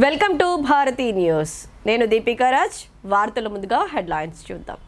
Welcome to Bharati news. నేను దీపికా రాజ్. వార్తల ముందుగా హెడ్లైన్స్ చూద్దాం.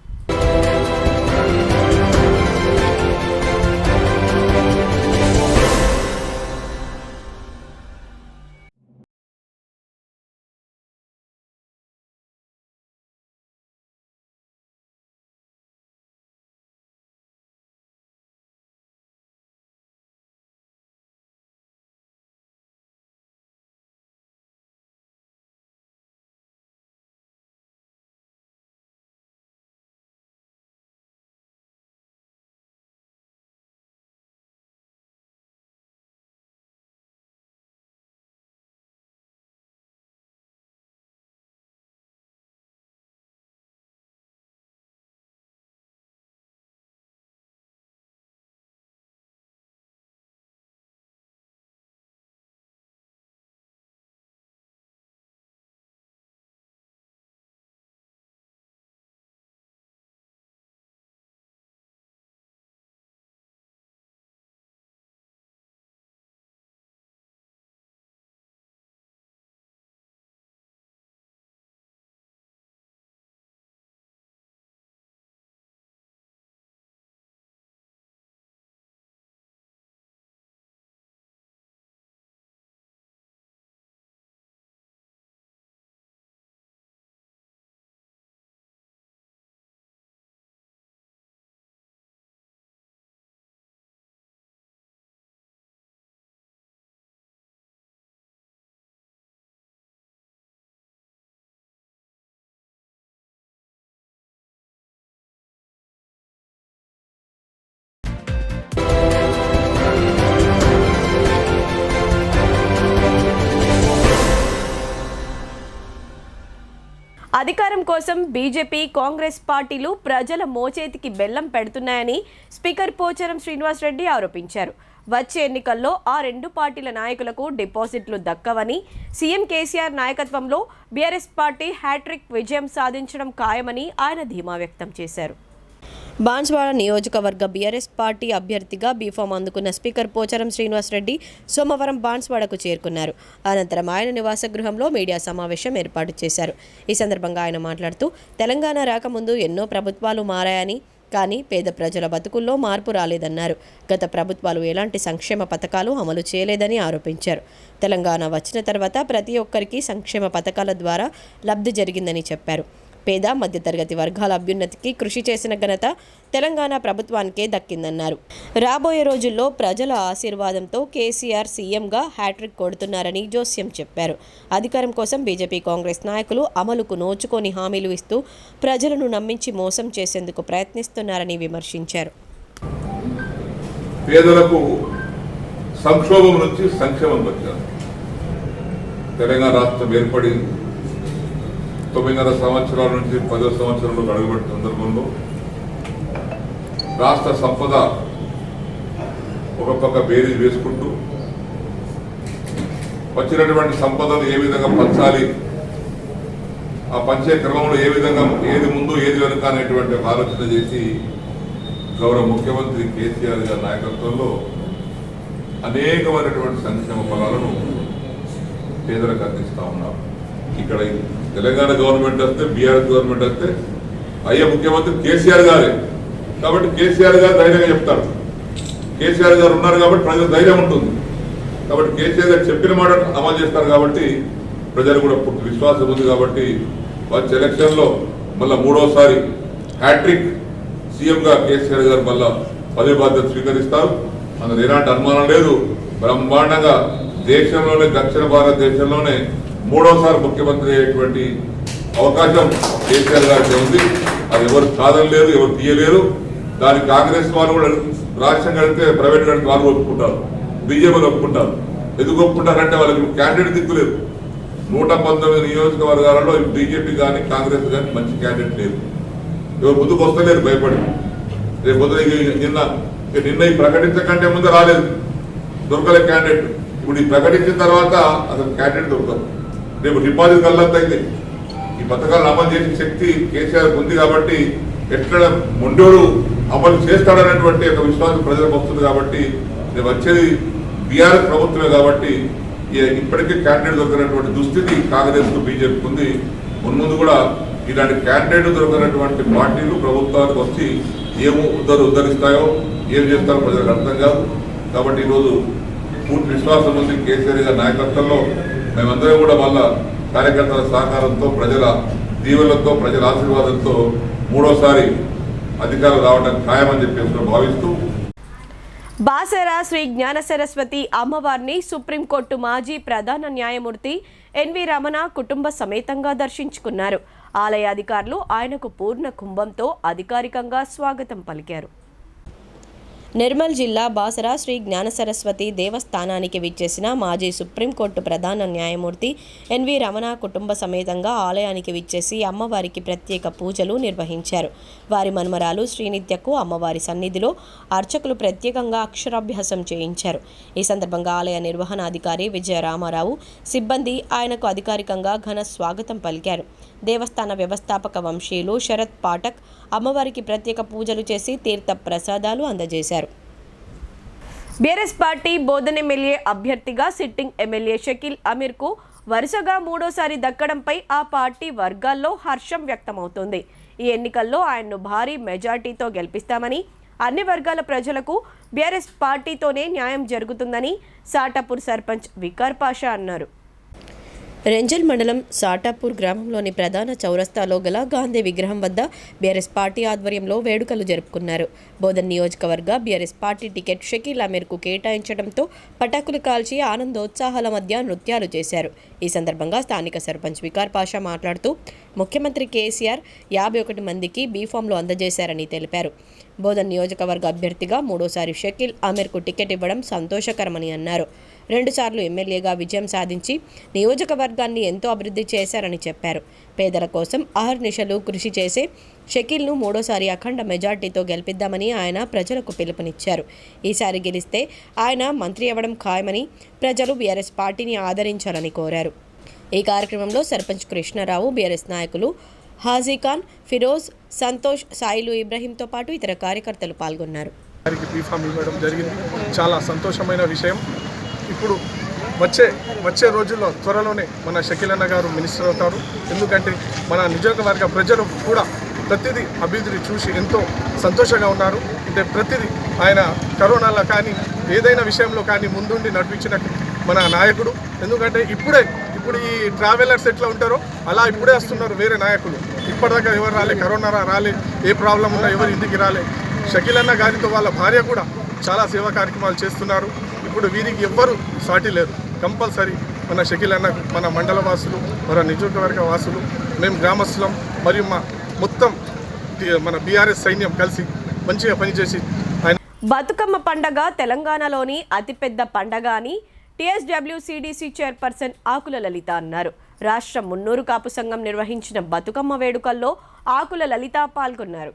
అధికారం కోసం బీజేపీ, కాంగ్రెస్ పార్టీలు ప్రజల మోచేతికి బెల్లం పెడుతున్నాయని స్పీకర్ పోచారం శ్రీనివాస్ రెడ్డి ఆరోపించారు. వచ్చే ఎన్నికల్లో ఆ రెండు పార్టీల నాయకులకు డిపాజిట్లు దక్కవని, సీఎం కేసీఆర్ నాయకత్వంలో బీఆర్ఎస్ పార్టీ హ్యాట్రిక్ విజయం సాధించడం ఖాయమని ఆయన ధీమా వ్యక్తం చేశారు. బాన్స్వాడ నియోజకవర్గ బీఆర్ఎస్ పార్టీ అభ్యర్థిగా బీఫామ్ అందుకున్న స్పీకర్ పోచారం శ్రీనివాస్ రెడ్డి సోమవారం బాన్స్వాడకు చేరుకున్నారు. అనంతరం ఆయన నివాస గృహంలో మీడియా సమావేశం ఏర్పాటు చేశారు. ఈ సందర్భంగా ఆయన మాట్లాడుతూ, తెలంగాణ రాకముందు ఎన్నో ప్రభుత్వాలు మారాయని, కానీ పేద ప్రజల బతుకుల్లో మార్పు రాలేదన్నారు. గత ప్రభుత్వాలు ఎలాంటి సంక్షేమ పథకాలు అమలు చేయలేదని ఆరోపించారు. తెలంగాణ వచ్చిన తర్వాత ప్రతి ఒక్కరికి సంక్షేమ పథకాల ద్వారా లబ్ధి జరిగిందని చెప్పారు. పేద మధ్యతరగతి వర్గాల అభ్యున్నతికి కృషి చేసిన ఘనత తెలంగాణ ప్రభుత్వానికే దక్కిందన్నారు. రాబోయే రోజుల్లో ప్రజల ఆశీర్వాదంతో కేసీఆర్ సీఎంగా హ్యాట్రిక్ కొడుతున్నారని జోస్యం చెప్పారు. అధికారం కోసం బీజేపీ, కాంగ్రెస్ నాయకులు అమలుకు నోచుకొని హామీలు ఇస్తూ ప్రజలను నమ్మించి మోసం చేసేందుకు ప్రయత్నిస్తున్నారని విమర్శించారు. పేదలకు సంక్షోభం నుంచి సంక్షేమం వచ్చారు. తెలంగాణ రాష్ట్రం ఏర్పడి 9.5 సంవత్సరాల నుంచి 10వ సంవత్సరంలో అడుగుపెట్టిన సందర్భంలో రాష్ట్ర సంపద ఒక పక్క బేరీజ్ వేసుకుంటూ వచ్చినటువంటి సంపదను ఏ విధంగా పంచాలి, ఆ పంచే క్రమంలో ఏ విధంగా ఏది ముందు ఏది వెనుక అనేటువంటి ఆలోచన చేసి గౌరవ ముఖ్యమంత్రి కేసీఆర్ గారి నాయకత్వంలో అనేకమైనటువంటి సంక్షేమ ఫలాలను పేదలకు అందిస్తూ ఉన్నారు. ఇక్కడ తెలంగాణ గవర్నమెంట్ వస్తే, బీఆర్ఎస్ గవర్నమెంట్ వస్తే అయ్యే ముఖ్యమంత్రి కేసీఆర్ గారే. కాబట్టి కేసీఆర్ గారు ధైర్యంగా చెప్తారు. కేసీఆర్ గారు ఉన్నారు కాబట్టి ప్రజలకు ధైర్యం ఉంటుంది. కాబట్టి కేసీఆర్ గారు చెప్పిన మాట అమలు చేస్తారు. కాబట్టి ప్రజలు కూడా పూర్తి విశ్వాసం ఉంది. కాబట్టి వచ్చే ఎలక్షన్లో మళ్ళీ 3వసారి హ్యాట్రిక్ సీఎంగా కేసీఆర్ గారు మళ్ళా పదవి బాధ్యత స్వీకరిస్తారు. అందులో ఎలాంటి అనుమానం లేదు. బ్రహ్మాండంగా దేశంలోనే, దక్షిణ భారతదేశంలోనే 3వసారి ముఖ్యమంత్రి అయ్యేటువంటి అవకాశం కేసీఆర్ గారికి ఉంది. అది ఎవరు కాదనలేరు, ఎవరు తీయలేరు. దానికి కాంగ్రెస్ వాళ్ళు కూడా రాష్ట్రం కడితే ప్రైవేట్ కడితే వాళ్ళు ఒప్పుకుంటారు, బీజేపీలు ఒప్పుకుంటారు. ఎందుకు ఒప్పుకుంటారంటే వాళ్ళకి క్యాండిడేట్ దిక్కులేదు. 119 నియోజకవర్గాలలో బీజేపీ కానీ కాంగ్రెస్ కానీ మంచి క్యాండిడేట్ లేదు. ఎవరు ముందుకు వస్తలేరు భయపడి. రేపు నిన్న ఈ ప్రకటించకంటే ముందు రాలేదు, దొరకలే క్యాండిడేట్. ఇప్పుడు ఈ ప్రకటించిన తర్వాత అసలు క్యాండిడేట్ దొరకదు. రేపు డిపాజిట్ కల్లంతైంది. ఈ పథకాలను అమలు చేసే శక్తి కేసీఆర్ ఉంది. కాబట్టి ఎక్కడ మొండోడు అమలు చేస్తాడనేటువంటి ఒక విశ్వాసం ప్రజలకు వస్తుంది. కాబట్టి రేపు వచ్చేది బీఆర్ఎస్ ప్రభుత్వమే. కాబట్టి ఇప్పటికే క్యాండిడేట్ దొరికినటువంటి దుస్థితి కాంగ్రెస్ బీజేపీకి ఉంది. మున్ముందు కూడా ఇలాంటి క్యాండిడేట్ దొరికినటువంటి పార్టీలు ప్రభుత్వానికి వచ్చి ఏమో ఉద్ధరిస్తాయో ఏం చేస్తారో ప్రజలకు అర్థం కాదు. కాబట్టి ఈరోజు పూర్తి విశ్వాసం ఉంది కేసీఆర్ గారి నాయకత్వంలో. మేమందరం కూడా వాళ్ళ కార్యకర్తల సహకారంతో, ప్రజల దీవెనలతో, ప్రజల ఆశీర్వాదంతో మూడోసారి అధికారం రావడం ఖాయమని చెప్పేసి భావిస్తూ బాసర శ్రీ జ్ఞాన సరస్వతి అమ్మవారిని సుప్రీంకోర్టు మాజీ ప్రధాన న్యాయమూర్తి ఎన్వి రమణ కుటుంబ సమేతంగా దర్శించుకున్నారు. ఆలయ అధికారులు ఆయనకు పూర్ణ కుంభంతో అధికారికంగా స్వాగతం పలికారు. నిర్మల్ జిల్లా బాసర శ్రీ జ్ఞాన సరస్వతి దేవస్థానానికి విచ్చేసిన మాజీ సుప్రీంకోర్టు ప్రధాన న్యాయమూర్తి ఎన్వి రమణ కుటుంబ సమేతంగా ఆలయానికి విచ్చేసి అమ్మవారికి ప్రత్యేక పూజలు నిర్వహించారు. వారి మనుమరాలు శ్రీనిత్యకు అమ్మవారి సన్నిధిలో అర్చకులు ప్రత్యేకంగా అక్షరాభ్యాసం చేయించారు. ఈ సందర్భంగా ఆలయ నిర్వహణాధికారి విజయ రామారావు సిబ్బంది ఆయనకు అధికారికంగా ఘన స్వాగతం పలికారు. దేవస్థాన వ్యవస్థాపక వంశీయులు శరత్ పాఠక్ అమ్మవారికి ప్రత్యేక పూజలు చేసి తీర్థ ప్రసాదాలు అందజేశారు. బీఆర్ఎస్ పార్టీ బోధన్ ఎమ్మెల్యే అభ్యర్థిగా సిట్టింగ్ ఎమ్మెల్యే షకీల్ అమీర్కు వరుసగా మూడోసారి దక్కడంపై ఆ పార్టీ వర్గాల్లో హర్షం వ్యక్తమవుతోంది. ఈ ఎన్నికల్లో ఆయన్ను భారీ మెజార్టీతో గెలిపిస్తామని, అన్ని వర్గాల ప్రజలకు బీఆర్ఎస్ పార్టీతోనే న్యాయం జరుగుతుందని సాటాపూర్ సర్పంచ్ వికార్ పాషా అన్నారు. రెంజల్ మండలం సాటాపూర్ గ్రామంలోని ప్రధాన చౌరస్తాలో గల గాంధీ విగ్రహం వద్ద బీఆర్ఎస్ పార్టీ ఆధ్వర్యంలో వేడుకలు జరుపుకున్నారు. బోధన్ నియోజకవర్గ బీఆర్ఎస్ పార్టీ టికెట్ షకీల్ అమీర్కు కేటాయించడంతో పటాకులు కాల్చి ఆనందోత్సాహాల మధ్య నృత్యాలు చేశారు. ఈ సందర్భంగా స్థానిక సర్పంచ్ వికార్ పాషా మాట్లాడుతూ ముఖ్యమంత్రి కేసీఆర్ 51 మందికి బీఫామ్లు అందజేశారని తెలిపారు. బోధన్ నియోజకవర్గ అభ్యర్థిగా మూడోసారి షకీల్ అమీర్కు టికెట్ ఇవ్వడం సంతోషకరమని అన్నారు. 2 సార్లు ఎమ్మెల్యేగా విజయం సాధించి నియోజకవర్గాన్ని ఎంతో అభివృద్ధి చేశారని చెప్పారు. పేదల కోసం అహర్నిశలు కృషి చేసే షకీల్ను మూడోసారి అఖండ మెజార్టీతో గెలిపిద్దామని ఆయన ప్రజలకు పిలుపునిచ్చారు. ఈసారి గెలిస్తే ఆయన మంత్రి అవ్వడం ఖాయమని ప్రజలు బీఆర్ఎస్ పార్టీని ఆదరించాలని కోరారు. ఈ కార్యక్రమంలో సర్పంచ్ కృష్ణారావు, బీఆర్ఎస్ నాయకులు హాజీఖాన్, ఫిరోజ్, సంతోష్, సాయిలు ఇబ్రహీంతో పాటు ఇతర కార్యకర్తలు పాల్గొన్నారు. బీఫామ్ ఇవ్వడం జరిగింది. చాలా సంతోషమైన విషయం. ఇప్పుడు వచ్చే రోజుల్లో త్వరలోనే మన షకీల్ అన్న గారు మినిస్టర్ అవుతారు. ఎందుకంటే మన నియోజకవర్గ ప్రజలు కూడా ప్రతిదీ అభివృద్ధిని చూసి ఎంతో సంతోషంగా ఉన్నారు. అంటే ప్రతిదీ ఆయన కరోనాలో కానీ ఏదైనా విషయంలో కానీ ముందుండి నడిపించిన మన నాయకుడు. ఎందుకంటే ఇప్పుడు ఈ ట్రావెలర్స్ ఎట్లా ఉంటారో అలా ఇప్పుడే వస్తున్నారు వేరే నాయకులు. ఇప్పటిదాకా ఎవరు రాలే, కరోనా రాలే, ఏ ప్రాబ్లం ఉన్నా ఎవరు ఇంటికి రాలే. షకీల్ అన్న గారితో వాళ్ళ భార్య కూడా చాలా సేవా కార్యక్రమాలు చేస్తున్నారు. ఇప్పుడు వీరికి ఎవ్వరు సాటి లేరు. కంపల్సరీ మన షకీల్ అన్న, మన మండల వాసులు, మన నియోజకవర్గ వాసులు, మేము గ్రామస్తులం మరియు మా మొత్తం మన బీఆర్ఎస్ సైన్యం కలిసి మంచిగా పనిచేసి ఆయన బతుకమ్మ పండగ తెలంగాణలోని అతిపెద్ద పండగ అని టీఎస్డబ్ల్యూసీడీసీ చైర్పర్సన్ ఆకుల లలిత అన్నారు. రాష్ట్ర మున్నూరు కాపు సంఘం నిర్వహించిన బతుకమ్మ వేడుకల్లో ఆకుల లలిత పాల్గొన్నారు.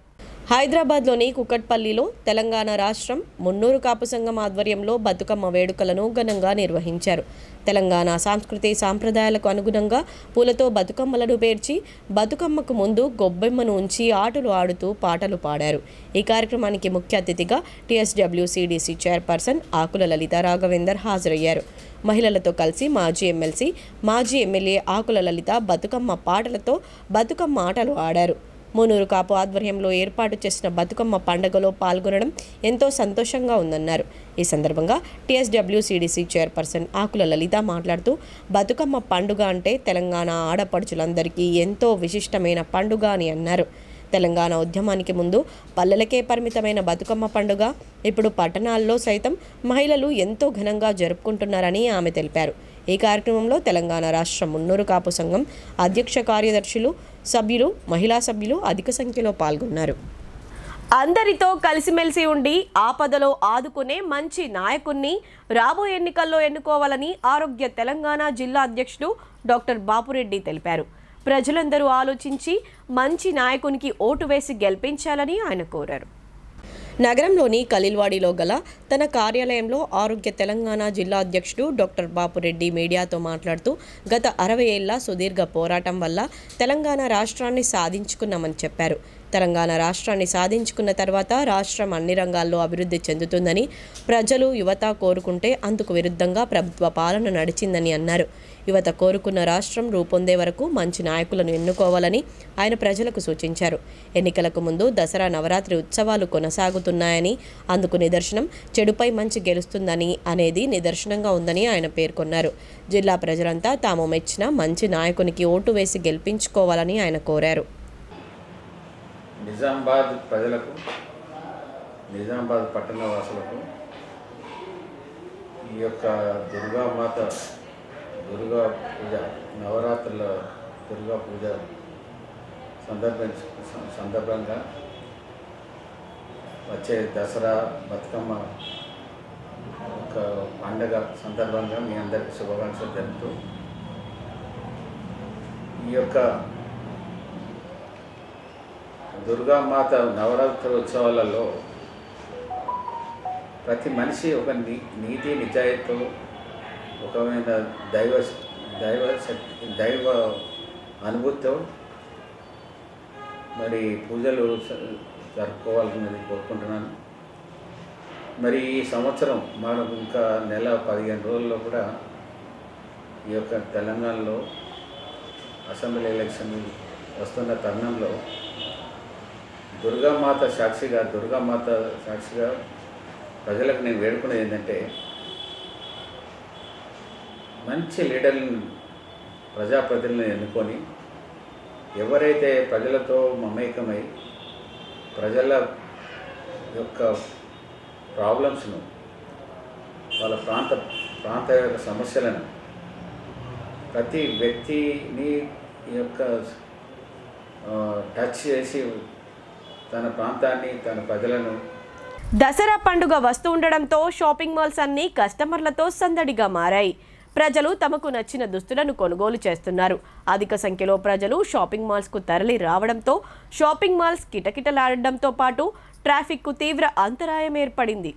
హైదరాబాద్లోని కుకట్పల్లిలో తెలంగాణ రాష్ట్రం మున్నూరు కాపు సంఘం ఆధ్వర్యంలో బతుకమ్మ వేడుకలను ఘనంగా నిర్వహించారు. తెలంగాణ సంస్కృతి సాంప్రదాయాలకు అనుగుణంగా పూలతో బతుకమ్మలను పేర్చి బతుకమ్మకు ముందు గొబ్బెమ్మను ఉంచి ఆటలు ఆడుతూ పాటలు పాడారు. ఈ కార్యక్రమానికి ముఖ్య అతిథిగా టీఎస్డబ్ల్యూసీడీసీ చైర్పర్సన్ ఆకుల లలిత రాఘవేందర్ హాజరయ్యారు. మహిళలతో కలిసి మాజీ ఎమ్మెల్సీ, మాజీ ఎమ్మెల్యే ఆకుల లలిత బతుకమ్మ పాటలతో బతుకమ్మ ఆటలు ఆడారు. మున్నూరు కాపు ఆధ్వర్యంలో ఏర్పాటు చేసిన బతుకమ్మ పండుగలో పాల్గొనడం ఎంతో సంతోషంగా ఉందన్నారు. ఈ సందర్భంగా టీఎస్డబ్ల్యూసీడీసీ చైర్పర్సన్ ఆకుల లలిత మాట్లాడుతూ బతుకమ్మ పండుగ అంటే తెలంగాణ ఆడపడుచులందరికీ ఎంతో విశిష్టమైన పండుగ అని అన్నారు. తెలంగాణ ఉద్యమానికి ముందు పల్లెలకే పరిమితమైన బతుకమ్మ పండుగ ఇప్పుడు పట్టణాల్లో సైతం మహిళలు ఎంతో ఘనంగా జరుపుకుంటున్నారని ఆమె తెలిపారు. ఈ కార్యక్రమంలో తెలంగాణ రాష్ట్ర మున్నూరు కాపు సంఘం అధ్యక్ష కార్యదర్శులు, సభ్యులు, మహిళా సభ్యులు అధిక సంఖ్యలో పాల్గొన్నారు. అందరితో కలిసిమెలిసి ఉండి ఆపదలో ఆదుకునే మంచి నాయకుణ్ణి రాబోయే ఎన్నికల్లో ఎన్నుకోవాలని ఆరోగ్య తెలంగాణ జిల్లా అధ్యక్షుడు డాక్టర్ బాపురెడ్డి తెలిపారు. ప్రజలందరూ ఆలోచించి మంచి నాయకునికి ఓటు వేసి గెలిపించాలని ఆయన కోరారు. నగరంలోని ఖలీల్వాడిలో గల తన కార్యాలయంలో ఆరోగ్య తెలంగాణ జిల్లా అధ్యక్షుడు డాక్టర్ బాపురెడ్డి మీడియాతో మాట్లాడుతూ గత 60 ఏళ్ల సుదీర్ఘ పోరాటం వల్ల తెలంగాణ రాష్ట్రాన్ని సాధించుకున్నామని చెప్పారు. తెలంగాణ రాష్ట్రాన్ని సాధించుకున్న తర్వాత రాష్ట్రం అన్ని రంగాల్లో అభివృద్ధి చెందుతుందని ప్రజలు యువత కోరుకుంటే అందుకు విరుద్ధంగా ప్రభుత్వ పాలన నడిచిందని అన్నారు. యువత కోరుకున్న రాష్ట్రం రూపొందే వరకు మంచి నాయకులను ఎన్నుకోవాలని ఆయన ప్రజలకు సూచించారు. ఎన్నికలకు ముందు దసరా నవరాత్రి ఉత్సవాలు కొనసాగుతున్నాయని, అందుకు నిదర్శనం చెడుపై మంచి గెలుస్తుందని అనేది నిదర్శనంగా ఉందని ఆయన పేర్కొన్నారు. జిల్లా ప్రజలంతా తాము మెచ్చిన మంచి నాయకునికి ఓటు వేసి గెలిపించుకోవాలని ఆయన కోరారు. నిజామాబాద్ ప్రజలకు, నిజామాబాద్ పట్టణ వాసులకు ఈ యొక్క దుర్గా పూజ, నవరాత్రుల దుర్గా పూజ సందర్భంగా వచ్చే దసరా బతుకమ్మ ఒక పండగ సందర్భంగా మీ అందరికీ శుభాకాంక్షలు తెలుపుతూ, ఈ యొక్క దుర్గామాత నవరాత్రి ఉత్సవాలలో ప్రతి మనిషి ఒక నీతి నిజాయితీతో, ఒకమైన దైవ అనుభూతితో మరి పూజలు జరుపుకోవాలన్నది కోరుకుంటున్నాను. మరి ఈ సంవత్సరం మనకు ఇంకా నెల 15 రోజుల్లో కూడా ఈ యొక్క తెలంగాణలో అసెంబ్లీ ఎలక్షన్ వస్తున్న తరుణంలో దుర్గామాత సాక్షిగా ప్రజలకు నేను వేడుకునేది ఏంటంటే, మంచి లీడర్లను, ప్రజాప్రతినిధులను ఎన్నుకొని ఎవరైతే ప్రజలతో మమేకమై ప్రజల యొక్క ప్రాబ్లమ్స్ను, వాళ్ళ ప్రాంత యొక్క సమస్యలను ప్రతి వ్యక్తిని యొక్క టచ్ చేసి తన ప్రాంతాన్ని, తన ప్రజలను. దసరా పండుగ వస్తూ ఉండడంతో షాపింగ్ మాల్స్ అన్నీ కస్టమర్లతో సందడిగా మారాయి. ప్రజలు తమకు నచ్చిన దుస్తులను కొనుగోలు చేస్తున్నారు. అధిక సంఖ్యలో ప్రజలు షాపింగ్ మాల్స్కు తరలి రావడంతో షాపింగ్ మాల్స్ కిటకిటలాడడంతో పాటు ట్రాఫిక్కు తీవ్ర అంతరాయం ఏర్పడింది.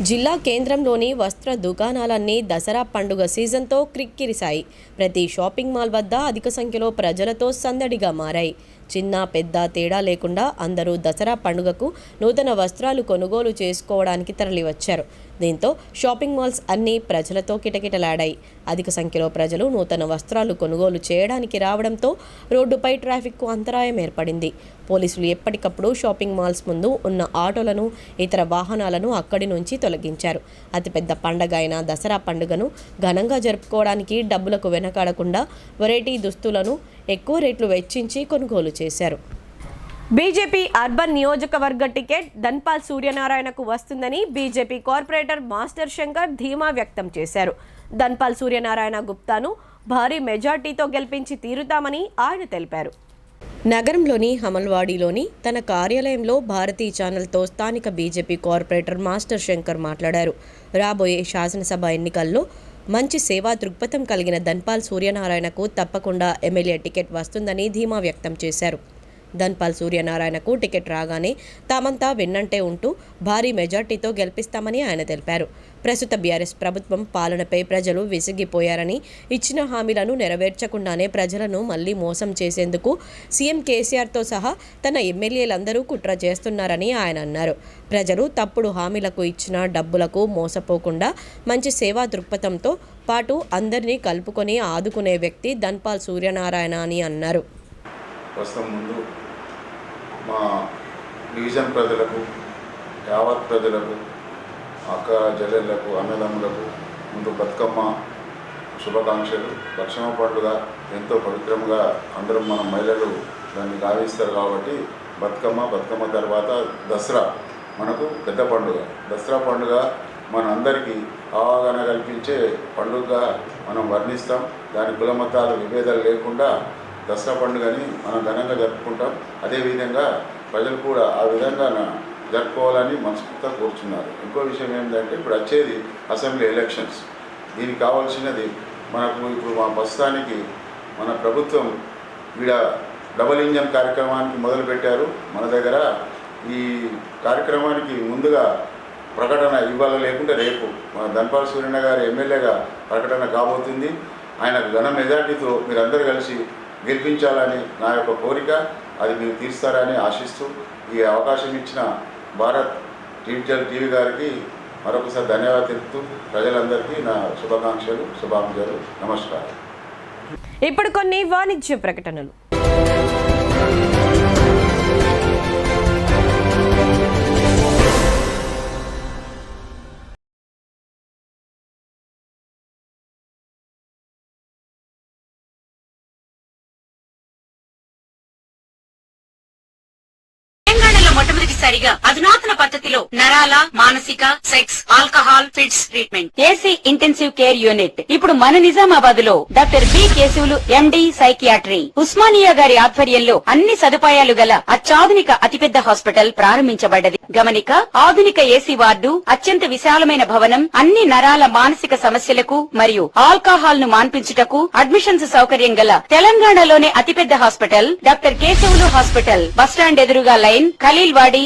జిల్లా కేంద్రంలోని వస్త్ర దుకాణాలన్నీ దసరా పండుగ సీజన్తో క్రిక్కిరిశాయి. ప్రతి షాపింగ్ మాల్ వద్ద అధిక సంఖ్యలో ప్రజలతో సందడిగా మారాయి. చిన్న పెద్ద తేడా లేకుండా అందరూ దసరా పండుగకు నూతన వస్త్రాలు కొనుగోలు చేసుకోవడానికి తరలివచ్చారు. దీంతో షాపింగ్ మాల్స్ అన్నీ ప్రజలతో కిటకిటలాడాయి. అధిక సంఖ్యలో ప్రజలు నూతన వస్త్రాలు కొనుగోలు చేయడానికి రావడంతో రోడ్డుపై ట్రాఫిక్కు అంతరాయం ఏర్పడింది. పోలీసులు ఎప్పటికప్పుడు షాపింగ్ మాల్స్ ముందు ఉన్న ఆటోలను, ఇతర వాహనాలను అక్కడి నుంచి తొలగించారు. అతిపెద్ద పండగ అయిన దసరా పండుగను ఘనంగా జరుపుకోవడానికి డబ్బులకు వెనకాడకుండా వెరైటీ దుస్తులను ఎక్కువ రేట్లు వెచ్చించి కొనుగోలు చేశారు. బీజేపీ అర్బన్ నియోజకవర్గ టికెట్ ధన్పాల్ సూర్యనారాయణకు వస్తుందని బీజేపీ కార్పొరేటర్ మాస్టర్ శంకర్ ధీమా వ్యక్తం చేశారు. ధన్పాల్ సూర్యనారాయణ గుప్తాను భారీ మెజార్టీతో గెలిపించి తీరుతామని ఆయన తెలిపారు. నగరంలోని హమల్వాడీలోని తన కార్యాలయంలో భారతీ ఛానల్తో స్థానిక బీజేపీ కార్పొరేటర్ మాస్టర్ శంకర్ మాట్లాడారు. రాబోయే శాసనసభ ఎన్నికల్లో మంచి సేవా దృక్పథం కలిగిన ధన్పాల్ సూర్యనారాయణకు తప్పకుండా ఎమ్మెల్యే టికెట్ వస్తుందని ధీమా వ్యక్తం చేశారు. ధన్పాల్ సూర్యనారాయణకు టికెట్ రాగానే తామంతా వెన్నంటే ఉంటూ భారీ మెజార్టీతో గెలిపిస్తామని ఆయన తెలిపారు. ప్రస్తుత బీఆర్ఎస్ ప్రభుత్వం పాలనపై ప్రజలు విసిగిపోయారని, ఇచ్చిన హామీలను నెరవేర్చకుండానే ప్రజలను మళ్లీ మోసం చేసేందుకు సీఎం కేసీఆర్తో సహా తన ఎమ్మెల్యేలందరూ కుట్ర చేస్తున్నారని ఆయన అన్నారు. ప్రజలు తప్పుడు హామీలకు ఇచ్చిన డబ్బులకు మోసపోకుండా మంచి సేవా దృక్పథంతో పాటు అందరినీ కలుపుకొని ఆదుకునే వ్యక్తి ధన్పాల్ సూర్యనారాయణ అని అన్నారు. ప్రస్తుతం ముందు మా డివిజన్ ప్రజలకు, యావత్ ప్రజలకు, అక్క చెల్లెళ్లకు, అన్నదమ్ములకు ముందు బతుకమ్మ శుభాకాంక్షలు. లక్ష్మణ పండుగ ఎంతో పవిత్రంగా అందరం మన మహిళలు దాన్ని గావిస్తారు కాబట్టి బతుకమ్మ తర్వాత దసరా మనకు పెద్ద పండుగ. దసరా పండుగ మనందరికీ అవగాహన కల్పించే పండుగగా మనం వర్ణిస్తాం. దాని కులమతాల విభేదాలు లేకుండా దసరా పండుగని మనం ఘనంగా జరుపుకుంటాం. అదేవిధంగా ప్రజలు కూడా ఆ విధంగా జరుపుకోవాలని మనస్ఫూర్తిగా కోరుచున్నారు. ఇంకో విషయం ఏంటంటే, ఇప్పుడు వచ్చేది అసెంబ్లీ ఎలక్షన్స్. దీనికి కావాల్సినది మనకు ఇప్పుడు మా ప్రస్తుతానికి మన ప్రభుత్వం ఈడ డబుల్ ఇంజన్ కార్యక్రమానికి మొదలుపెట్టారు. మన దగ్గర ఈ కార్యక్రమానికి ముందుగా ప్రకటన ఇవాళ లేకుంటే రేపు మన ధన్పాల్ సూర్యన్న గారి ఎమ్మెల్యేగా ప్రకటన కాబోతుంది. ఆయన ఘన మెజార్టీతో మీరందరూ కలిసి గెలిపించాలని నా యొక్క కోరిక. అది మీరు తీరుస్తారని ఆశిస్తూ ఈ అవకాశం ఇచ్చిన భారత్ టీవీ గారికి మరొకసారి ధన్యవాదాలు తెలుపుతూ ప్రజలందరికీ నా శుభాకాంక్షలు నమస్కారం. ఇప్పుడు కొన్ని వాణిజ్య ప్రకటనలు. మొట్టమొదటిసారిగా అధునాతన పద్ధతిలో నరాల, మానసిక, sex, alcohol, fits treatment, AC intensive care unit ఇప్పుడు మన నిజామాబాద్ లో doctor B Keshavulu MD psychiatry, Osmania గారి ఆధ్వర్యంలో అన్ని సదుపాయాలు గల అత్యాధునిక అతిపెద్ద హాస్పిటల్ ప్రారంభించబడ్డది. గమనిక, ఆధునిక ఏసీ వార్డు, అత్యంత విశాలమైన భవనం, అన్ని నరాల మానసిక సమస్యలకు మరియు ఆల్కహాల్ ను మాన్పించుటకు అడ్మిషన్స్ సౌకర్యం గల తెలంగాణలోనే అతిపెద్ద hospital doctor Keshavulu hospital, bus stand ఎదురుగా లైన్, ఖలీల్వాడి.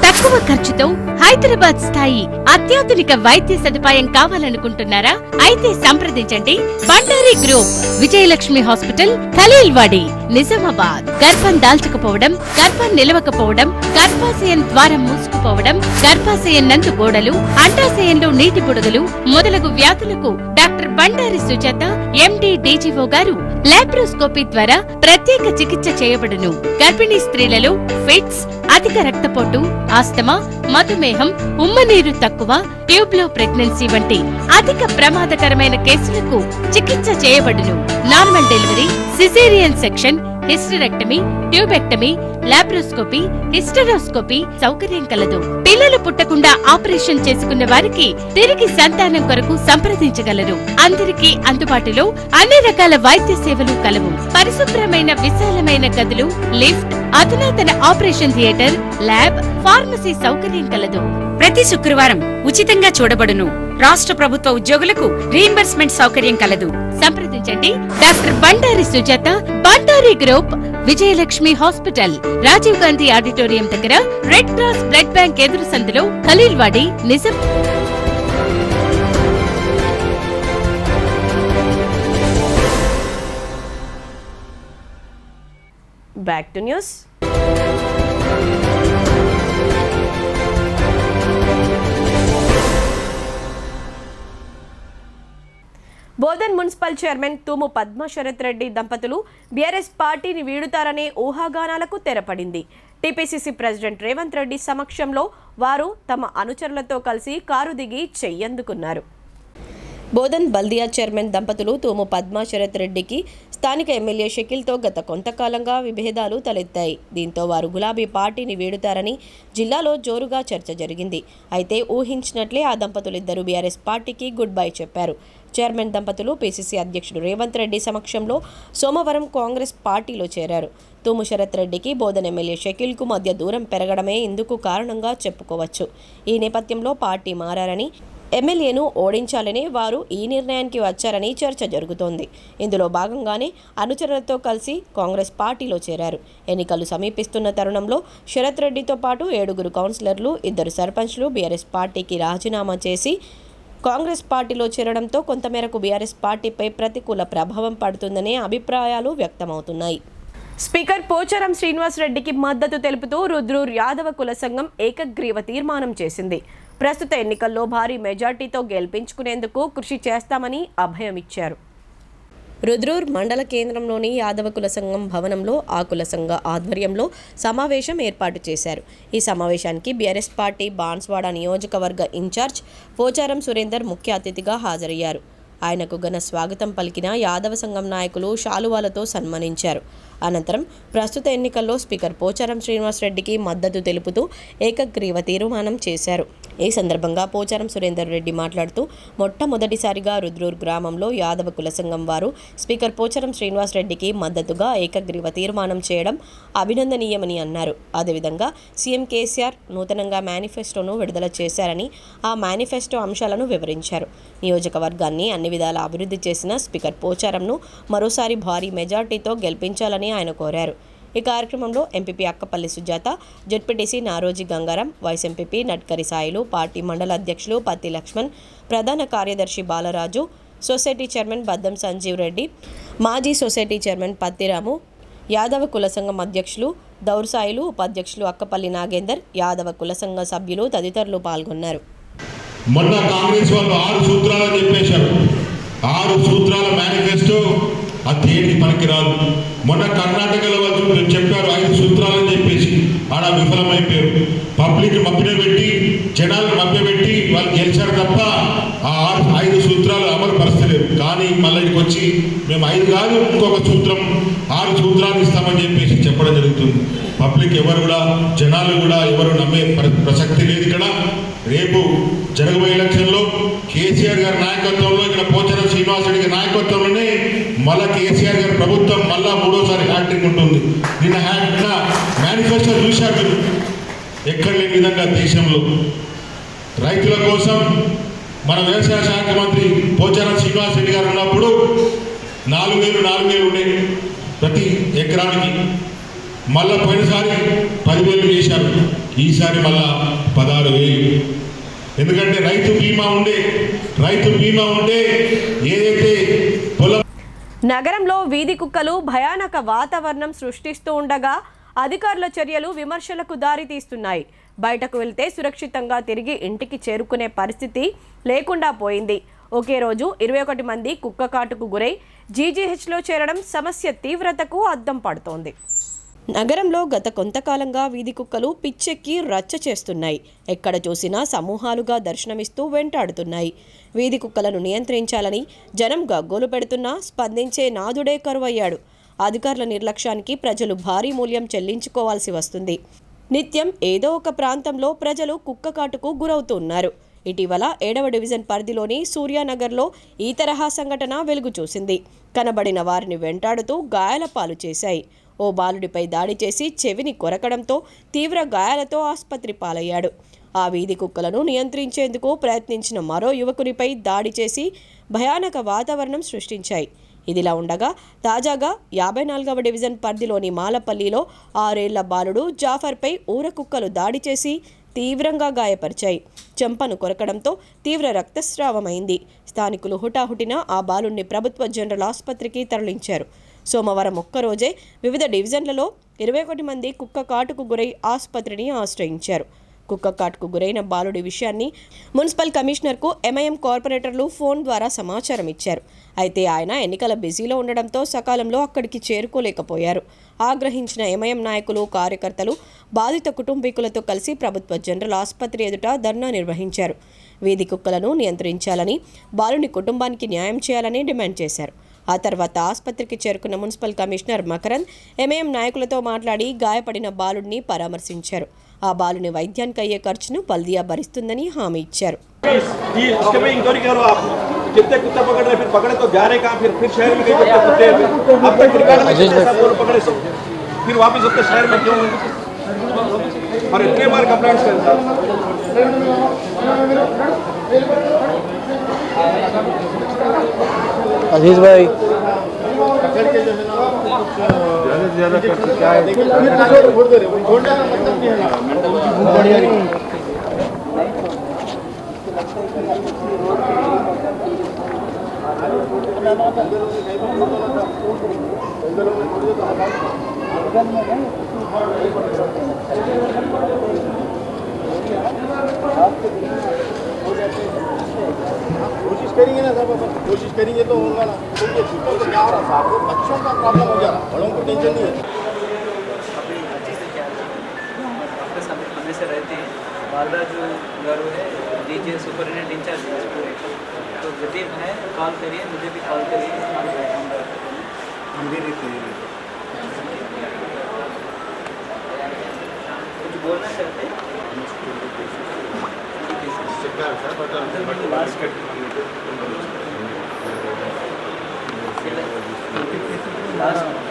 తక్కువ ఖర్చుతో హైదరాబాద్ స్థాయి అత్యాధునిక వైద్య సదుపాయం కావాలనుకుంటున్నారా? అయితే సంప్రదించండి బండారి గ్రూప్, విజయలక్ష్మి హాస్పిటల్, ఖలీల్వాడి, నిజామాబాద్. గర్భం దాల్చకపోవడం, గర్భం నిలవకపోవడం, గర్భాశయం ద్వారం మూసుకుపోవడం, గర్భాశయం నందు గోడలు, అండాశయంలో నీటి బుడగలు మొదలగు వ్యాధులకు డాక్టర్ బండారి సుజాత ఎండి డీజీఓ గారు లాప్రోస్కోపీ ద్వారా ప్రత్యేక చికిత్స చేయబడును. గర్భిణీ స్త్రీలలో ఫిట్స్, అధిక రక్తపోటు, ఆస్తమా, మధుమేహం, ఉమ్మనీరు తక్కువ, ట్యూబ్లో ప్రెగ్నెన్సీ వంటి అధిక ప్రమాదకరమైన కేసులకు చికిత్స చేయబడును. Normal delivery, caesarean section, hysterectomy, tubectomy, laparoscopy, hysteroscopy సౌకర్యం కలదు. పిల్లలు పుట్టకుండా ఆపరేషన్ చేసుకున్న వారికి తిరిగి సంతానం కొరకు సంప్రదించగలరు. అందరికీ అందుబాటులో అన్ని రకాల వైద్య సేవలు కలవు. పరిశుభ్రమైన విశాలమైన గదులు, లిఫ్ట్, అధునాతన ఆపరేషన్ థియేటర్, ల్యాబ్, ఫార్మసీ సౌకర్యం కలదు. ప్రతి శుక్రవారం ఉచితంగా చూడబడును. రాష్ట్ర ప్రభుత్వ ఉద్యోగులకు రీయింబర్స్మెంట్ సౌకర్యం కలదు. సంప్రదించండి doctor Bandari Sujatha, Bandari group, Vijayalakshmi hospital, Rajiv Gandhi auditorium దగ్గర, రెడ్ క్రాస్ బ్లడ్ బ్యాంక్ ఎదురు సందులో, Khaleelwadi, Nizam. Back to news. Bodhan municipal chairman Thumu Padmasharath Reddy దంపతులు బీఆర్ఎస్ పార్టీని వీడుతారనే ఊహాగానాలకు తెరపడింది. టీపీసీసీ ప్రెసిడెంట్ రేవంత్ రెడ్డి సమక్షంలో వారు తమ అనుచరులతో కలిసి కారు దిగి చెయ్యందుకున్నారు. బోధన్ బల్దియా చైర్మన్ దంపతులు తూము పద్మశరత్ రెడ్డికి స్థానిక ఎమ్మెల్యే షకీల్తో గత కొంతకాలంగా విభేదాలు తలెత్తాయి. దీంతో వారు గులాబీ పార్టీని వీడుతారని జిల్లాలో జోరుగా చర్చ జరిగింది. అయితే ఊహించినట్లే ఆ దంపతులిద్దరూ బీఆర్ఎస్ పార్టీకి గుడ్ బై చెప్పారు. చైర్మన్ దంపతులు పీసీసీ అధ్యక్షుడు రేవంత్ రెడ్డి సమక్షంలో సోమవారం కాంగ్రెస్ పార్టీలో చేరారు. తూము శరత్ రెడ్డికి బోధన్ ఎమ్మెల్యే షకీల్కు మధ్య దూరం పెరగడమే ఇందుకు కారణంగా చెప్పుకోవచ్చు. ఈ నేపథ్యంలో పార్టీ మారారని, ఎమ్మెల్యేను ఓడించాలని వారు ఈ నిర్ణయానికి వచ్చారని చర్చ జరుగుతోంది. ఇందులో భాగంగానే అనుచరులతో కలిసి కాంగ్రెస్ పార్టీలో చేరారు. ఎన్నికలు సమీపిస్తున్న తరుణంలో శరత్ రెడ్డితో పాటు 7 కౌన్సిలర్లు, 2 సర్పంచ్లు బీఆర్ఎస్ పార్టీకి రాజీనామా చేసి కాంగ్రెస్ పార్టీలో చేరడంతో కొంతమేరకు బీఆర్ఎస్ పార్టీపై ప్రతికూల ప్రభావం పడుతుందనే అభిప్రాయాలు వ్యక్తమవుతున్నాయి. స్పీకర్ పోచారం శ్రీనివాస్ రెడ్డికి మద్దతు తెలుపుతూ రుద్రూర్ యాదవ కుల సంఘం ఏకగ్రీవ తీర్మానం చేసింది. ప్రస్తుత ఎన్నికల్లో భారీ మెజార్టీతో గెలిపించుకునేందుకు కృషి చేస్తామని అభయమిచ్చారు. రుద్రూర్ మండల కేంద్రంలోని యాదవ కుల సంఘం భవనంలో ఆ కుల సంఘ ఆధ్వర్యంలో సమావేశం ఏర్పాటు చేశారు. ఈ సమావేశానికి బీఆర్ఎస్ పార్టీ బాన్స్వాడ నియోజకవర్గ ఇన్ఛార్జ్ పోచారం సురేందర్ ముఖ్య అతిథిగా హాజరయ్యారు. ఆయనకు ఘన స్వాగతం పలికిన యాదవ సంఘం నాయకులు శాలువాలతో సన్మానించారు. అనంతరం ప్రస్తుత ఎన్నికల్లో స్పీకర్ పోచారం శ్రీనివాస్ రెడ్డికి మద్దతు తెలుపుతూ ఏకగ్రీవ తీర్మానం చేశారు. ఈ సందర్భంగా పోచారం సురేందర్ రెడ్డి మాట్లాడుతూ మొట్టమొదటిసారిగా రుద్రూర్ గ్రామంలో యాదవ కుల సంఘం వారు స్పీకర్ పోచారం శ్రీనివాస్ రెడ్డికి మద్దతుగా ఏకగ్రీవ తీర్మానం చేయడం అభినందనీయమని అన్నారు. అదేవిధంగా సీఎం కేసీఆర్ నూతనంగా మేనిఫెస్టోను విడుదల చేశారని, ఆ మేనిఫెస్టో అంశాలను వివరించారు. నియోజకవర్గాన్ని అన్ని విధాల అభివృద్ధి చేసిన స్పీకర్ పోచారంను మరోసారి భారీ మెజార్టీతో గెలిపించాలని ఆయన కోరారు. ఈ కార్యక్రమంలో MPP Akkapalli Sujatha, ZPTC Naroji Gangaram, vice MPP Natkari Sailu, party mandal అధ్యక్షులు పత్తి లక్ష్మణ్, ప్రధాన కార్యదర్శి బాలరాజు, సొసైటీ చైర్మన్ బద్దం సంజీవ్ రెడ్డి, మాజీ సొసైటీ చైర్మన్ పత్తిరాము, యాదవ కుల సంఘం అధ్యక్షులు దౌర్సాయిలు ఉపాధ్యక్షులు అక్కపల్లి నాగేందర్, యాదవ కుల సంఘ సభ్యులు తదితరులు పాల్గొన్నారు. మొన్న కాంగ్రెస్ వాళ్ళు 6 సూత్రాలని చెప్పేశారు. 6 సూత్రాల మేనిఫెస్టో అది దేనికి పనికిరాదు. మొన్న కర్ణాటకలో వాళ్ళు చెప్పారు 5 సూత్రాలని చెప్పేసి, ఆడ విఫలమైపోయారు. పబ్లిక్ మభ్యపెట్టి, జనాలను మభ్యపెట్టి వాళ్ళు గెలిచారు తప్ప ఆ 5 సూత్రాలు అమలు పరచలేరు. కానీ మళ్ళీ ఇక్కడికి వచ్చి మేము 5 కాదు ఇంకొక సూత్రం 6 సూత్రాలు ఇస్తామని చెప్పేసి చెప్పడం జరుగుతుంది. పబ్లిక్ ఎవరు కూడా, జనాలు కూడా ఎవరు నమ్మే ప్రసక్తి లేదు. ఇక్కడ రేపు జరగబోయే ఎలక్షన్లో కేసీఆర్ గారి నాయకత్వంలో, ఇక్కడ పోచారం శ్రీనివాస్ రెడ్డి గారి నాయకత్వంలోనే మళ్ళా కేసీఆర్ గారి ప్రభుత్వం మళ్ళా 3వసారి హ్యాట్రిక్ ఉంటుంది. నిన్న మేనిఫెస్టో చూశారు మీరు, ఎక్కడ లేని విధంగా దేశంలో రైతుల కోసం మన వ్యవసాయ శాఖ మంత్రి పోచారం శ్రీనివాస్ రెడ్డి గారు ఉన్నప్పుడు 4,000 ఉండేవి ప్రతి ఎకరానికి. మళ్ళా పోయినసారి 10,000 చేశారు, ఈసారి మళ్ళా 16,000. ఎందుకంటే రైతు బీమా ఉండే ఏదైతే పొలం. నగరంలో వీధి కుక్కలు భయానక వాతావరణం సృష్టిస్తూ ఉండగా అధికారుల చర్యలు విమర్శలకు దారితీస్తున్నాయి. బయటకు వెళ్తే సురక్షితంగా తిరిగి ఇంటికి చేరుకునే పరిస్థితి లేకుండా పోయింది. ఒకే రోజు 21 మంది కుక్క కాటుకు గురై జీజీహెచ్లో చేరడం సమస్య తీవ్రతకు అద్దం పడుతోంది. నగరంలో గత కొంతకాలంగా వీధి కుక్కలు పిచ్చెక్కి రచ్చ చేస్తున్నాయి. ఎక్కడ చూసినా సమూహాలుగా దర్శనమిస్తూ వెంటాడుతున్నాయి. వీధి కుక్కలను నియంత్రించాలని జనం గగ్గోలు పెడుతున్నా స్పందించే నాదుడే కరువయ్యాడు. అధికారుల నిర్లక్ష్యానికి ప్రజలు భారీ మూల్యం చెల్లించుకోవాల్సి వస్తుంది. నిత్యం ఏదో ఒక ప్రాంతంలో ప్రజలు కుక్క కాటుకు గురవుతున్నారు. ఇటీవల 7వ డివిజన్ పరిధిలోని సూర్యానగర్లో ఈ తరహా సంఘటన వెలుగు చూసింది. కనబడిన వారిని వెంటాడుతూ గాయాల పాలు చేశాయి. ఓ బాలుడిపై దాడి చేసి చెవిని కొరకడంతో తీవ్ర గాయాలతో ఆసుపత్రి పాలయ్యాడు. ఆ వీధి కుక్కలను నియంత్రించేందుకు ప్రయత్నించిన మరో యువకునిపై దాడి చేసి భయానక వాతావరణం సృష్టించాయి. ఇదిలా ఉండగా తాజాగా 54వ డివిజన్ పరిధిలోని మాలపల్లిలో 6 ఏళ్ల బాలుడు జాఫర్పై ఊర కుక్కలు దాడి చేసి తీవ్రంగా గాయపరిచాయి. చెంపను కొరకడంతో తీవ్ర రక్తస్రావమైంది. స్థానికులు హుటాహుటిన ఆ బాలుడిని ప్రభుత్వ జనరల్ ఆసుపత్రికి తరలించారు. సోమవారం ఒక్కరోజే వివిధ డివిజన్లలో 21 మంది కుక్క కాటుకు గురై ఆసుపత్రిని ఆశ్రయించారు. కుక్క కాటుకు గురైన బాలుడి విషయాన్ని మున్సిపల్ కమిషనర్కు ఎంఐఎం కార్పొరేటర్లు ఫోన్ ద్వారా సమాచారం ఇచ్చారు. అయితే ఆయన ఎన్నికల బిజీలో ఉండడంతో సకాలంలో అక్కడికి చేరుకోలేకపోయారు. ఆగ్రహించిన ఎంఐఎం నాయకులు, కార్యకర్తలు బాధిత కుటుంబీకులతో కలిసి ప్రభుత్వ జనరల్ ఆసుపత్రి ఎదుట ధర్నా నిర్వహించారు. వీధి కుక్కలను నియంత్రించాలని, బాలుని కుటుంబానికి న్యాయం చేయాలని డిమాండ్ చేశారు. ఆ తర్వాత ఆసుపత్రికి చేరుకున్న మున్సిపల్ కమిషనర్ మకరంద్ ఎంఐఎం నాయకులతో మాట్లాడి గాయపడిన బాలుడిని పరామర్శించారు. ఆ బాలుని వైద్యానికి అయ్యే ఖర్చును బల్దియా భరిస్తుందని హామీ ఇచ్చారు. अजीज भाई ज्यादा क्या है कोशिश करेंगे ना साहब, कोशिश करेंगे तो होगा ना। तो ये छुट्टों को क्या हो रहा साहब, बच्चों का प्रॉब्लम हो जा रहा, बड़ों को टेंशन नहीं है। अभी अच्छे से क्या डॉक्टर साहब हमें से रहते हैं। बालराज गारू है डीजे सुपरिटेंडेंट इंचार्ज तो जब है कॉल करिए, मुझे भी कॉल करिए, हम भी रहते हैं। कुछ बोलना चाहते हैं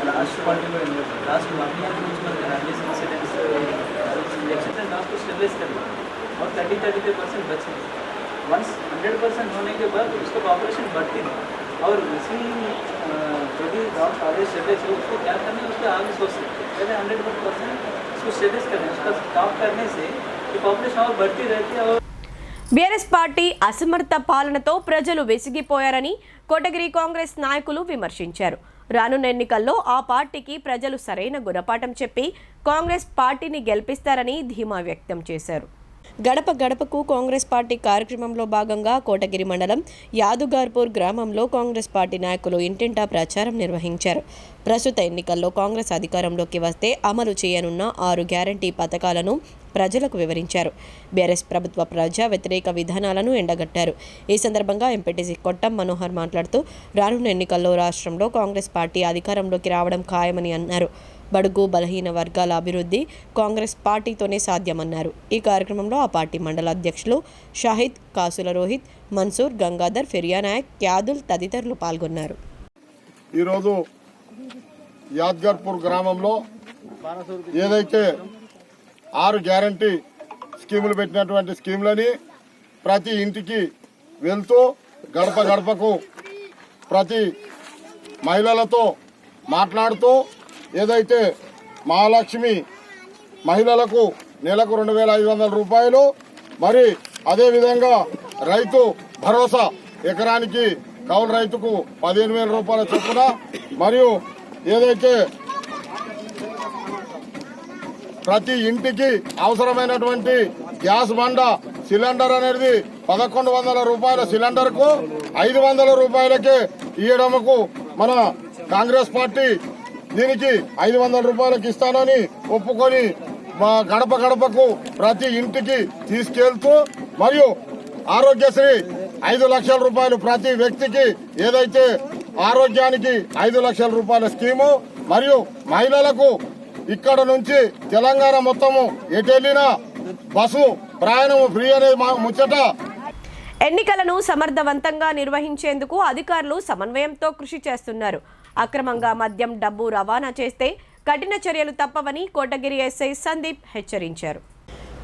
लास्ट पार्टी में लास्ट इंजेक्शन आपको स्टेबलाइज करना और 30-35% बचे। वंस 100% होने के बाद उसका पॉपुलेशन बढ़ती है और इसी जो भी डॉक्टर आगे स्टेबलाइज हो उसको क्या करना है, उसको आगे सोच सकते हैं। पहले 100% उसको स्टेबलाइज करना है, उसका स्टॉप करने से पॉपुलेशन और बढ़ती रहती है। और బీఆర్ఎస్ పార్టీ అసమర్థ పాలనతో ప్రజలు విసిగిపోయారని కోటగిరి కాంగ్రెస్ నాయకులు విమర్శించారు. రానున్న ఎన్నికల్లో ఆ పార్టీకి ప్రజలు సరైన గుణపాఠం చెప్పి కాంగ్రెస్ పార్టీని గెలిపిస్తారని ధీమా వ్యక్తం చేశారు. గడప గడపకు కాంగ్రెస్ పార్టీ కార్యక్రమంలో భాగంగా కోటగిరి మండలం యాదుగార్పూర్ గ్రామంలో కాంగ్రెస్ పార్టీ నాయకులు ఇంటింటా ప్రచారం నిర్వహించారు. ప్రస్తుత ఎన్నికల్లో కాంగ్రెస్ అధికారంలోకి వస్తే అమలు చేయనున్న 6 గ్యారంటీ పథకాలను ప్రజలకు వివరించారు. బీఆర్ఎస్ ప్రభుత్వ ప్రజా వ్యతిరేక విధానాలను ఎండగట్టారు. ఈ సందర్భంగా ఎంపీటీసీ కొట్టం మనోహర్ మాట్లాడుతూ రానున్న ఎన్నికల్లో రాష్ట్రంలో కాంగ్రెస్ పార్టీ అధికారంలోకి రావడం ఖాయమని అన్నారు. బడుగు బలహీన వర్గాల అభివృద్ధి కాంగ్రెస్ పార్టీతోనే సాధ్యమన్నారు. ఈ కార్యక్రమంలో ఆ పార్టీ మండల అధ్యక్షులు షాహిద్, కాసుల రోహిత్, మన్సూర్, గంగాధర్, ఫిర్యానాయక్, యాదుల్ తదితరులు పాల్గొన్నారు. ఈరోజు యాద్గార్పూర్ గ్రామంలో ఏదైతే 6 గ్యారంటీ స్కీములు పెట్టినటువంటి స్కీములని ప్రతి ఇంటికి వెళ్తూ గడప గడపకు ప్రతి మహిళలతో మాట్లాడుతూ ఏదైతే మహాలక్ష్మి మహిళలకు నెలకు 2,500 రూపాయలు, మరి అదేవిధంగా రైతు భరోసా ఎకరానికి కౌలు రైతుకు 15,000 రూపాయల చొప్పున, మరియు ఏదైతే ప్రతి ఇంటికి అవసరమైనటువంటి గ్యాస్ బండ సిలిండర్ అనేది 1,100 రూపాయల సిలిండర్కు 500 రూపాయలకే ఇవ్వడముకు మన కాంగ్రెస్ పార్టీ దీనికి 500 రూపాయలకు ఇస్తానని ఒప్పుకొని మా గడప గడపకు ప్రతి ఇంటికి తీసుకెళ్తూ, మరియు ఆరోగ్యశ్రీ 5 లక్షల రూపాయలు ప్రతి వ్యక్తికి, ఏదైతే ఆరోగ్యానికి 5 లక్షల రూపాయల స్కీము, మరియు మహిళలకు ఇక్కడ నుంచి తెలంగాణ మొత్తము ఎటెళ్ళినా బస్సు ప్రయాణం ఫ్రీ అనేది ముచ్చట. ఎన్నికలను సమర్థవంతంగా నిర్వహించేందుకు అధికారులు సమన్వయంతో కృషి చేస్తున్నారు. అక్రమంగా మద్యం, డబ్బు రవాణా చేస్తే కఠిన చర్యలు తప్పవని కోటగిరి ఎస్ఐ సందీప్ హెచ్చరించారు.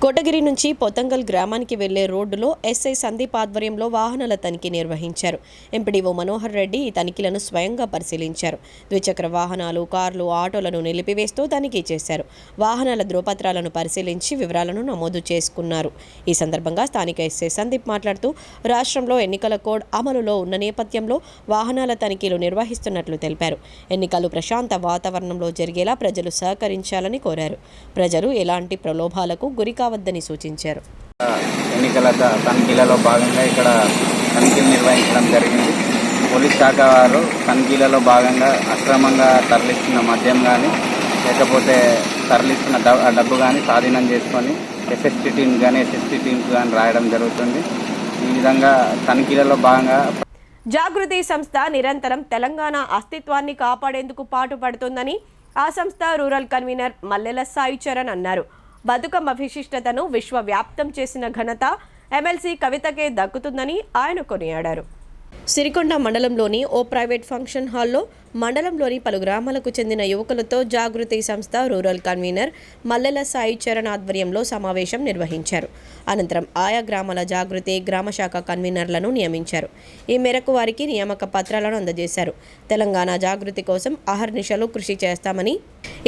కోటగిరి నుంచి పొతంగల్ గ్రామానికి వెళ్లే రోడ్డులో ఎస్ఐ సందీప్ ఆధ్వర్యంలో వాహనాల తనిఖీ నిర్వహించారు. ఎంపీడీఓ మనోహర్ రెడ్డి ఈ తనిఖీలను స్వయంగా పరిశీలించారు. ద్విచక్ర వాహనాలు, కార్లు, ఆటోలను నిలిపివేస్తూ తనిఖీ చేశారు. వాహనాల ధృవపత్రాలను పరిశీలించి వివరాలను నమోదు చేసుకున్నారు. ఈ సందర్భంగా స్థానిక ఎస్ఐ సందీప్ మాట్లాడుతూ రాష్ట్రంలో ఎన్నికల కోడ్ అమలులో ఉన్న నేపథ్యంలో వాహనాల తనిఖీలు నిర్వహిస్తున్నట్లు తెలిపారు. ఎన్నికలు ప్రశాంత వాతావరణంలో జరిగేలా ప్రజలు సహకరించాలని కోరారు. ప్రజలు ఎలాంటి ప్రలోభాలకు గురి వద్దని సూచించారు. ఎన్నికల తనిఖీలలో భాగంగా ఇక్కడ తనిఖీలు నిర్వహించడం జరిగింది. పోలీస్ శాఖ వారు తనిఖీలలో భాగంగా అక్రమంగా తరలిస్తున్న మద్యం కానీ, లేకపోతే తరలిస్తున్న డబ్బు కానీ స్వాధీనం చేసుకొని ఎస్ఎస్టీ టీమ్ కానీ ఎస్ఎస్టీ టీమ్స్ కానీ రాయడం జరుగుతుంది. ఈ విధంగా తనిఖీలలో భాగంగా జాగృతి సంస్థ నిరంతరం తెలంగాణ అస్తిత్వాన్ని కాపాడేందుకు పాటుపడుతుందని ఆ సంస్థ రూరల్ కన్వీనర్ మల్లెల సాయి చరణ్ అన్నారు. బతుకమ్మ విశిష్టతను విశ్వవ్యాప్తం చేసిన ఘనత ఎమ్మెల్సీ కవితకే దక్కుతుందని ఆయన కొనియాడారు. సిరికొండ మండలంలోని ఓ ప్రైవేట్ ఫంక్షన్ హాల్లో మండలంలోని పలు గ్రామాలకు చెందిన యువకులతో జాగృతి సంస్థ రూరల్ కన్వీనర్ మల్లెల సాయి చరణ్ ఆధ్వర్యంలో సమావేశం నిర్వహించారు. అనంతరం ఆయా గ్రామాల జాగృతి గ్రామ శాఖ కన్వీనర్లను నియమించారు. ఈ మేరకు వారికి నియామక పత్రాలను అందజేశారు. తెలంగాణ జాగృతి కోసం అహర్నిశలు కృషి చేస్తామని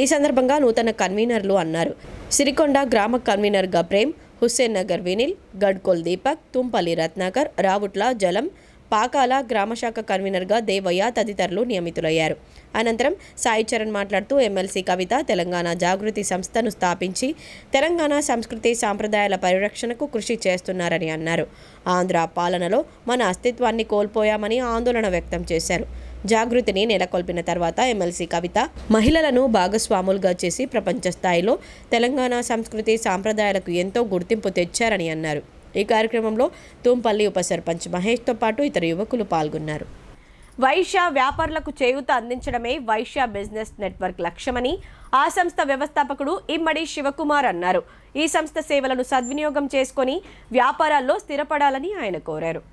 ఈ సందర్భంగా నూతన కన్వీనర్లు అన్నారు. సిరికొండ గ్రామ కన్వీనర్గా ప్రేమ్, హుస్సేన్ నగర్ వినిల్, గడ్కోల్ దీపక్, తుంపల్లి రత్నాకర్, రావుట్ల జలం, పాకాల గ్రామశాఖ కన్వీనర్గా దేవయ్య తదితరులు నియమితులయ్యారు. అనంతరం సాయి చరణ్ మాట్లాడుతూ ఎమ్మెల్సీ కవిత తెలంగాణ జాగృతి సంస్థను స్థాపించి తెలంగాణ సంస్కృతి సాంప్రదాయాల పరిరక్షణకు కృషి చేస్తున్నారని అన్నారు. ఆంధ్ర పాలనలో మన అస్తిత్వాన్ని కోల్పోయామని ఆందోళన వ్యక్తం చేశారు. జాగృతిని నెలకొల్పిన తర్వాత ఎమ్మెల్సీ కవిత మహిళలను భాగస్వాములుగా చేసి ప్రపంచ స్థాయిలో తెలంగాణ సంస్కృతి సాంప్రదాయాలకు ఎంతో గుర్తింపు తెచ్చారని అన్నారు. ఈ కార్యక్రమంలో తుంపల్లి ఉప సర్పంచ్ మహేష్తో పాటు ఇతర యువకులు పాల్గొన్నారు. వైశ్య వ్యాపారులకు చేయూత అందించడమే వైశ్య బిజినెస్ నెట్వర్క్ లక్ష్యమని ఆ సంస్థ వ్యవస్థాపకుడు ఇమ్మడి శివకుమార్ అన్నారు. ఈ సంస్థ సేవలను సద్వినియోగం చేసుకొని వ్యాపారాల్లో స్థిరపడాలని ఆయన కోరారు.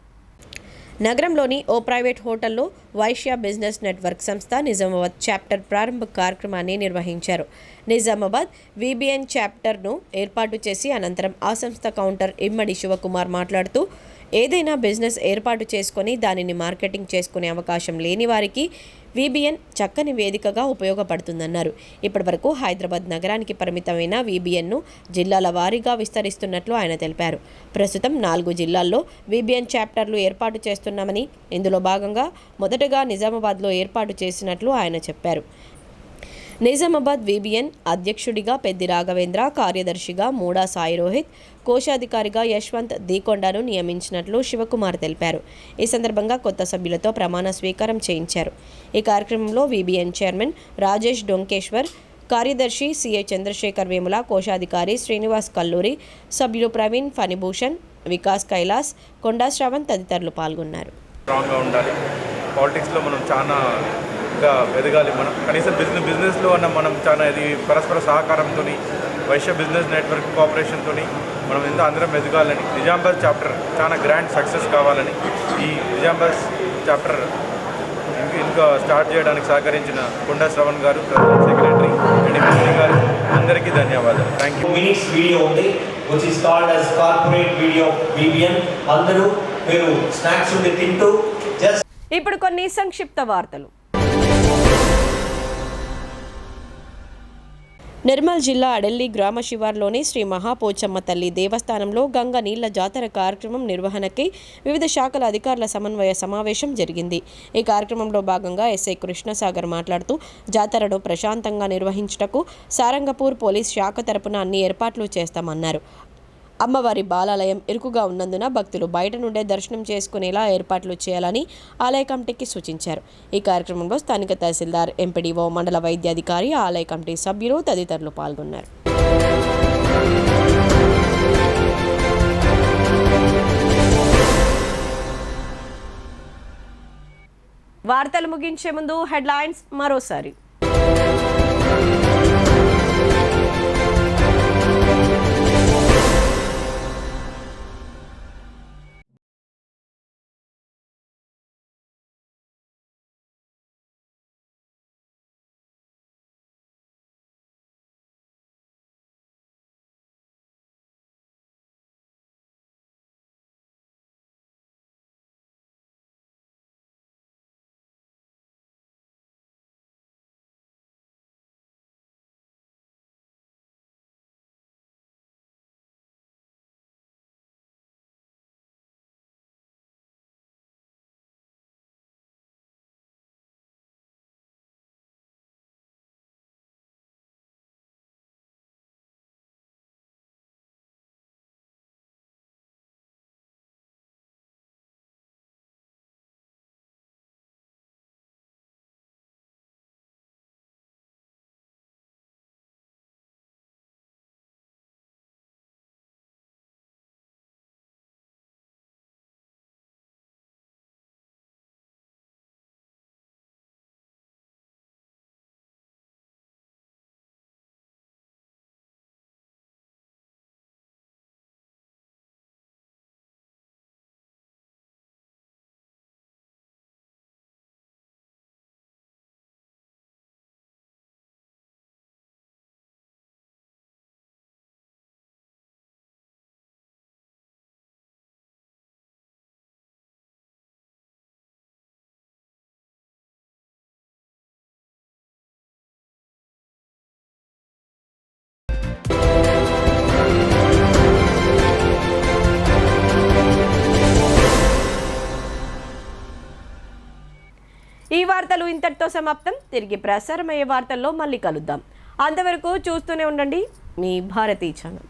నగరంలోని ఓ ప్రైవేట్ హోటల్లో వైశ్య బిజినెస్ నెట్వర్క్ సంస్థ నిజామాబాద్ చాప్టర్ ప్రారంభ కార్యక్రమాన్ని నిర్వహించారు. నిజామాబాద్ విబిఎన్ చాప్టర్ను ఏర్పాటు చేసి అనంతరం ఆ సంస్థ కౌంటర్ ఇమ్మడి శివకుమార్ మాట్లాడుతూ ఏదైనా బిజినెస్ ఏర్పాటు చేసుకొని దానిని మార్కెటింగ్ చేసుకునే అవకాశం లేని వారికి VBN చక్కని వేదికగా ఉపయోగపడుతుందన్నారు. ఇప్పటివరకు హైదరాబాద్ నగరానికి పరిమితమైన VBNను జిల్లాల వారీగా విస్తరిస్తున్నట్లు ఆయన తెలిపారు. ప్రస్తుతం 4 జిల్లాల్లో VBN చాప్టర్లు ఏర్పాటు చేస్తున్నామని, ఇందులో భాగంగా మొదటగా నిజామాబాద్లో ఏర్పాటు చేసినట్లు ఆయన చెప్పారు. నిజామాబాద్ VBN అధ్యక్షుడిగా పెద్ది రాఘవేంద్ర, కార్యదర్శిగా మూడా సాయి రోహిత్, కోశాధికారిగా యశ్వంత్ దీకొండను నియమించినట్లు శివకుమార్ తెలిపారు. ఈ సందర్భంగా కొత్త సభ్యులతో ప్రమాణ స్వీకారం చేయించారు. ఈ కార్యక్రమంలో VBN చైర్మన్ రాజేష్ డొంకేశ్వర్, కార్యదర్శి CA చంద్రశేఖర్ వేముల, కోశాధికారి శ్రీనివాస్ కల్లూరి, సభ్యులు ప్రవీణ్, ఫణిభూషణ్, వికాస్ కైలాస్, కొండా శ్రవణ్ తదితరులు పాల్గొన్నారు. స్ట్రాంగ్గా ఉండాలి. పాలిటిక్స్లో మనం చాలా ఎదగాలి. మనం కనీసం బిజినెస్లో అన్న మనం చాలా ఇది పరస్పర సహకారంతో వైశ్య బిజినెస్ నెట్వర్క్ కోఆపరేషన్తో మనం ఎంతో అందరం ఎదగాలని, నిజామాబాద్ చాప్టర్ చాలా గ్రాండ్ సక్సెస్ కావాలని, ఈ నిజామాబాద్ చాప్టర్ ఇంకా స్టార్ట్ చేయడానికి సహకరించిన కొండా శ్రవణ్ గారు, ప్రెసిడెంట్ సెక్రటరీ ఎడిమిని గారు, అందరికీ ధన్యవాదాలు. Thank you. మినిట్స్ వీడియో ఉంది which is called as corporate video VBN. అందరూ మీరు స్నాక్స్ ఉండి తింటూ జస్ట్. ఇప్పుడు కొన్ని సంక్షిప్త వార్తలు. నిర్మల్ జిల్లా అడెల్లి గ్రామ శివార్లోని శ్రీ మహాపోచమ్మ తల్లి దేవస్థానంలో గంగ నీళ్ల జాతర కార్యక్రమం నిర్వహణకై వివిధ శాఖల అధికారుల సమన్వయ సమావేశం జరిగింది. ఈ కార్యక్రమంలో భాగంగా SI కృష్ణసాగర్ మాట్లాడుతూ జాతరను ప్రశాంతంగా నిర్వహించుటకు సారంగపూర్ పోలీస్ శాఖ తరపున అన్ని ఏర్పాట్లు చేస్తామన్నారు. అమ్మవారి బాలాలయం ఇరుకుగా ఉన్నందున భక్తులు బయట నుండే దర్శనం చేసుకునేలా ఏర్పాట్లు చేయాలని ఆలయ కమిటీకి సూచించారు. ఈ కార్యక్రమంలో స్థానిక తహసీల్దార్, MPDO, మండల వైద్యాధికారి, ఆలయ కమిటీ సభ్యులు తదితరులు పాల్గొన్నారు. వార్తలు ముగించే ముందు హెడ్లైన్స్ మరోసారి. ఈ వార్తలు ఇంతటితో సమాప్తం. తిరిగి ప్రసారమయ్యే వార్తల్లో మళ్ళీ కలుద్దాం. అంతవరకు చూస్తూనే ఉండండి మీ భారతీ ఛానల్.